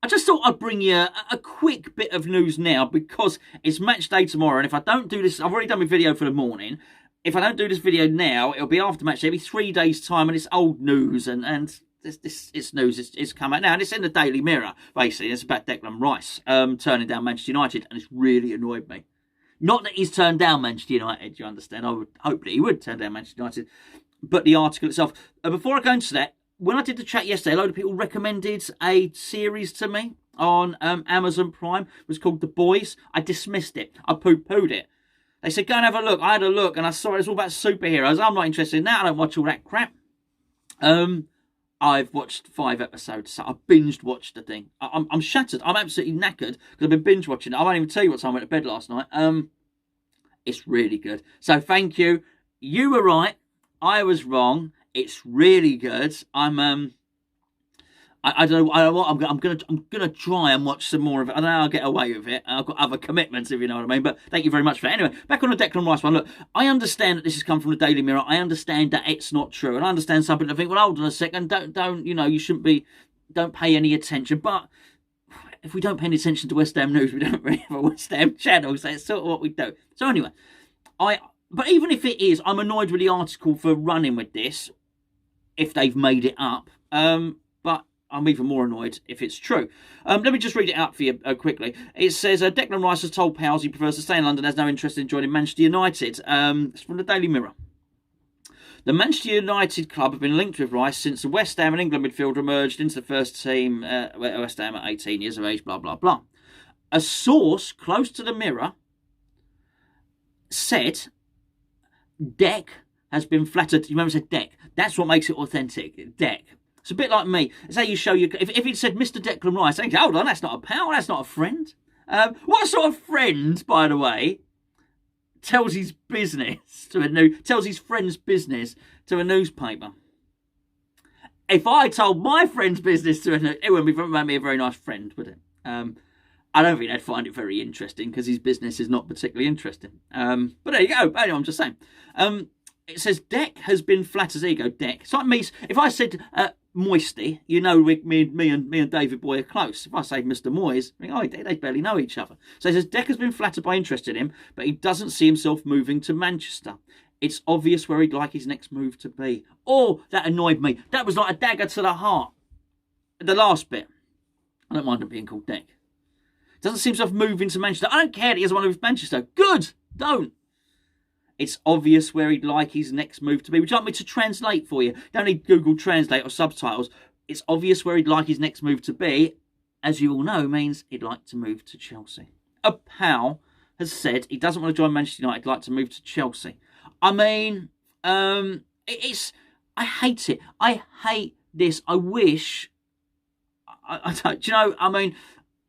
I just thought I'd bring you a quick bit of news now because it's match day tomorrow. And if I don't do this, I've already done my video for the morning. If I don't do this video now, it'll be after match day. It'll be 3 days' time, and it's old news. And it's news. It's come out now. And it's in the Daily Mirror, basically. It's about Declan Rice turning down Manchester United. And it's really annoyed me. Not that he's turned down Manchester United, you understand. I would hope that he would turn down Manchester United. But the article itself. Before I go into that, when I did the chat yesterday, a load of people recommended a series to me on Amazon Prime. It was called The Boys. I dismissed it. I poo-pooed it. They said, go and have a look. I had a look, and I saw it was all about superheroes. I'm not interested in that. I don't watch all that crap. I've watched 5 episodes, so I binged watched the thing. I'm shattered. I'm absolutely knackered because I've been binge watching it. I won't even tell you what time I went to bed last night. It's really good. So thank you. You were right. I was wrong. It's really good. I don't know what I'm gonna try and watch some more of it. I don't know how I'll get away with it. I've got other commitments, if you know what I mean. But thank you very much for that. Anyway, back on the Declan Rice one. Look, I understand that this has come from the Daily Mirror. I understand that it's not true, and I understand some people think, well, hold on a second, don't you shouldn't be, don't pay any attention. But if we don't pay any attention to West Ham news, we don't really have a West Ham channel, so it's sort of what we do. So anyway, but even if it is, I'm annoyed with the article for running with this, if they've made it up. But I'm even more annoyed if it's true. Let me just read it out for you quickly. It says, Declan Rice has told pals he prefers to stay in London, has no interest in joining Manchester United. It's from the Daily Mirror. The Manchester United club have been linked with Rice since the West Ham and England midfielder emerged into the first team, West Ham at 18 years of age, blah, blah, blah. A source close to the Mirror said Dec has been flattered. You remember I said Dec? That's what makes it authentic. Dec. It's a bit like me. It's how you show your... If he'd said Mr. Declan Rice, I'd say, hold on, that's not a pal, that's not a friend. What sort of friend, by the way, tells his business tells his friend's business to a newspaper? If I told my friend's business to it wouldn't make me a very nice friend, would it? I don't think they'd find it very interesting because his business is not particularly interesting. But there you go. Anyway, I'm just saying. It says Dec has been flattered. There you go, Dec. It's like me. If I said Moisty, you know, me and David Boy are close. If I say Mr. Moyes, they barely know each other. So it says Dec has been flattered by interest in him, but he doesn't see himself moving to Manchester. It's obvious where he'd like his next move to be. Oh, that annoyed me. That was like a dagger to the heart. The last bit. I don't mind him being called Dec. Doesn't seem himself moving to Manchester. I don't care that he doesn't want to move to Manchester. Good. Don't. It's obvious where he'd like his next move to be. Would you like me to translate for you? Don't need Google Translate or subtitles. It's obvious where he'd like his next move to be, as you all know, means he'd like to move to Chelsea. A pal has said he doesn't want to join Manchester United, he'd like to move to Chelsea. I mean, I hate it. I hate this. I wish... I don't, do you know, I mean...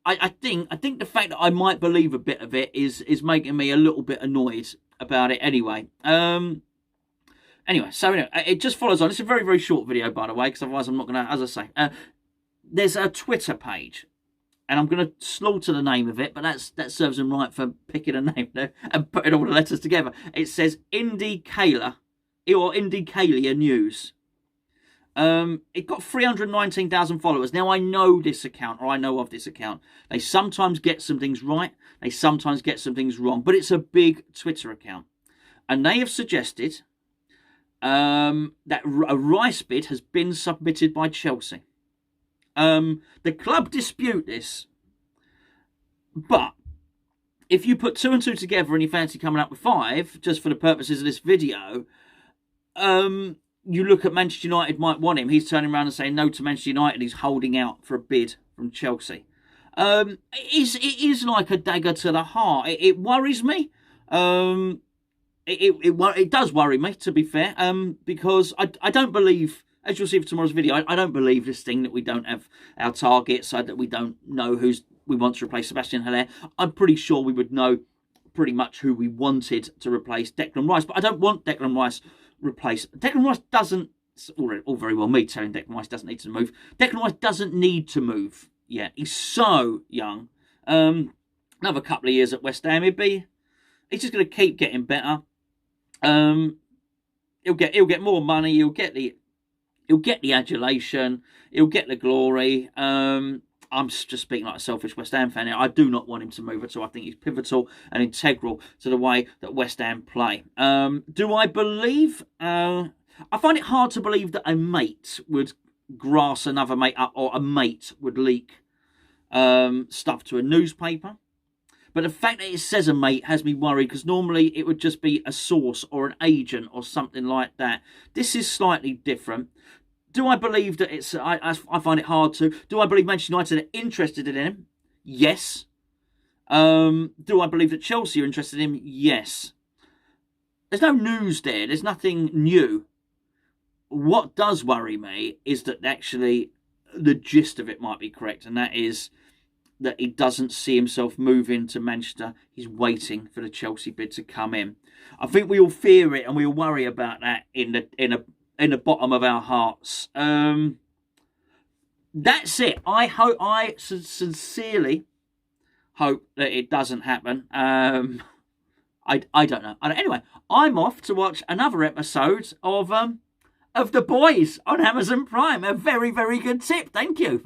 I think the fact that I might believe a bit of it is making me a little bit annoyed about it anyway. Anyway, so it just follows on. It's a very, very short video, by the way, because otherwise I'm not going to, as I say, there's a Twitter page, and I'm going to slaughter the name of it, but that serves them right for picking a name there and putting all the letters together. It says Indicalia News. It got 319,000 followers. Now, I know this account, or I know of this account. They sometimes get some things right. They sometimes get some things wrong. But it's a big Twitter account. And they have suggested that a Rice bid has been submitted by Chelsea. The club dispute this. But if you put 2 and 2 together and you fancy coming up with 5, just for the purposes of this video, you look at Manchester United might want him. He's turning around and saying no to Manchester United. He's holding out for a bid from Chelsea. It is like a dagger to the heart. It worries me. It does worry me, to be fair, because I don't believe, as you'll see for tomorrow's video, I don't believe this thing that we don't have our targets, so that we don't know who's we want to replace Sebastian Haller. I'm pretty sure we would know pretty much who we wanted to replace Declan Rice, but I don't want Declan Rice replaced. Declan Rice doesn't, all very well me telling Declan Rice doesn't need to move. Declan Rice doesn't need to move yet. He's so young. Another couple of years at West Ham, he's just going to keep getting better. He'll get more money. He'll get the adulation. He'll get the glory. I'm just speaking like a selfish West Ham fan here. I do not want him to move at all. I think he's pivotal and integral to the way that West Ham play. Do I believe? I find it hard to believe that a mate would grass another mate up, or a mate would leak stuff to a newspaper. But the fact that it says a mate has me worried, because normally it would just be a source or an agent or something like that. This is slightly different. Do I believe that it's... I find it hard to. Do I believe Manchester United are interested in him? Yes. Do I believe that Chelsea are interested in him? Yes. There's no news there. There's nothing new. What does worry me is that actually the gist of it might be correct, and that is that he doesn't see himself moving to Manchester. He's waiting for the Chelsea bid to come in. I think we all fear it and we all worry about that in the bottom of our hearts. That's it. I sincerely hope that it doesn't happen. I don't know. Anyway, I'm off to watch another episode of The Boys on Amazon Prime. A very, very good tip. Thank you.